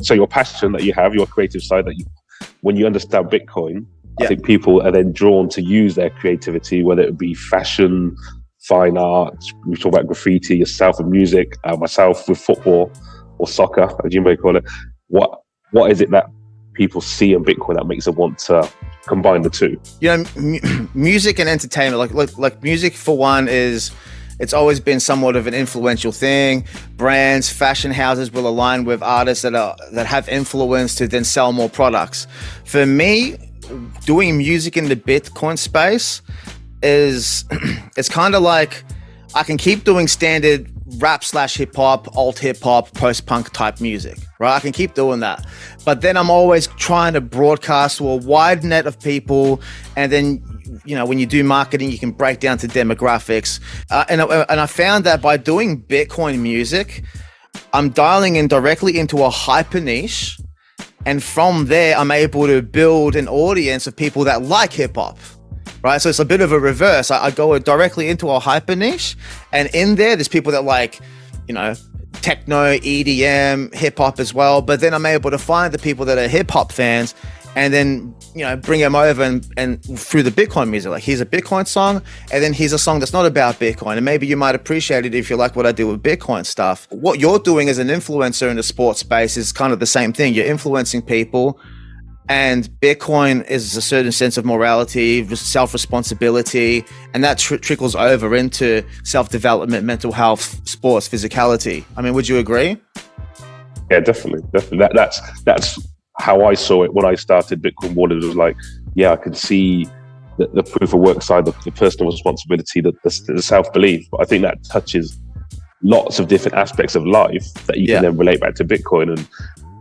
So your passion that you have, your creative side that you, when you understand Bitcoin, Yeah. I think people are then drawn to use their creativity, whether it be fashion, fine art, we talk about graffiti, yourself with music, myself with football or soccer, as you may call it. What is it that people see in Bitcoin that makes them want to combine the two? You know, music and entertainment, like music for one it's always been somewhat of an influential thing. Brands, fashion houses will align with artists that have influence to then sell more products. For me, doing music in the Bitcoin space is it's kind of like I can keep doing standard rap / hip hop, alt hip hop, post punk type music, right? I can keep doing that, but then I'm always trying to broadcast to a wide net of people. And then, you know, when you do marketing, you can break down to demographics. And I found that by doing Bitcoin music, I'm dialing in directly into a hyper niche. And from there, I'm able to build an audience of people that like hip hop, right? So it's a bit of a reverse. I go directly into a hyper niche, and in there's people that like, you know, techno, EDM, hip hop as well. But then I'm able to find the people that are hip hop fans and then, you know, bring them over and through the Bitcoin music. Like, here's a Bitcoin song, and then here's a song that's not about Bitcoin. And maybe you might appreciate it if you like what I do with Bitcoin stuff. What you're doing as an influencer in the sports space is kind of the same thing. You're influencing people, and Bitcoin is a certain sense of morality, self-responsibility, and that trickles over into self-development, mental health, sports, physicality. I mean, would you agree? Yeah, definitely. That's how I saw it when I started Bitcoin Wallet. It was like, yeah, I could see the proof of work side, the personal responsibility, the self-belief. But I think that touches lots of different aspects of life that you can then relate back to Bitcoin. And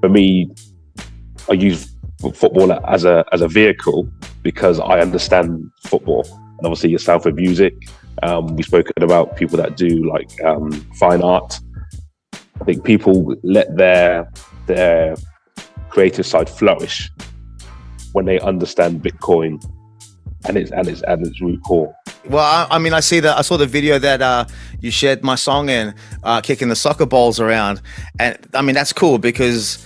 for me, I use football as a vehicle because I understand football. And obviously yourself with music. We've spoken about people that do like fine art. I think people let their creative side flourish when they understand Bitcoin and its root core. Well, I mean, I saw the video that you shared my song in, kicking the soccer balls around, and I mean that's cool because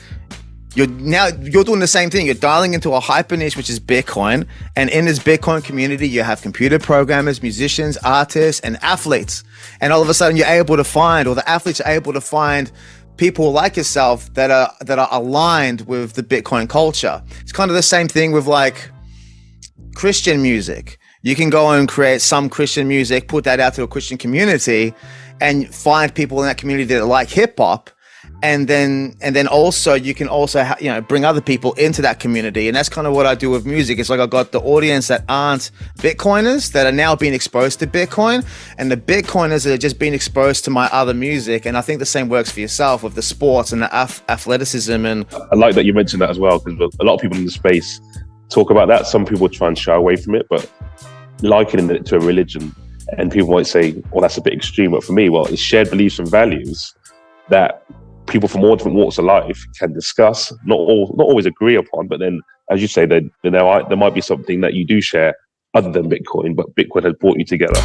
you're doing the same thing. You're dialing into a hyper niche, which is Bitcoin, and in this Bitcoin community, you have computer programmers, musicians, artists, and athletes, and all of a sudden, the athletes are able to find people like yourself that are aligned with the Bitcoin culture. It's kind of the same thing with like Christian music. You can go and create some Christian music, put that out to a Christian community, and find people in that community that like hip hop. And then also you can also bring other people into that community, and that's kind of what I do with music. It's like I got the audience that aren't Bitcoiners that are now being exposed to Bitcoin, and the Bitcoiners that are just being exposed to my other music. And I think the same works for yourself with the sports and the athleticism. And I like that you mentioned that as well, because a lot of people in the space talk about that. Some people try and shy away from it, but likening it to a religion, and people might say, "Well, that's a bit extreme." But for me, well, it's shared beliefs and values that people from all different walks of life can discuss, not always agree upon, but then, as you say, there might be something that you do share other than Bitcoin, but Bitcoin has brought you together.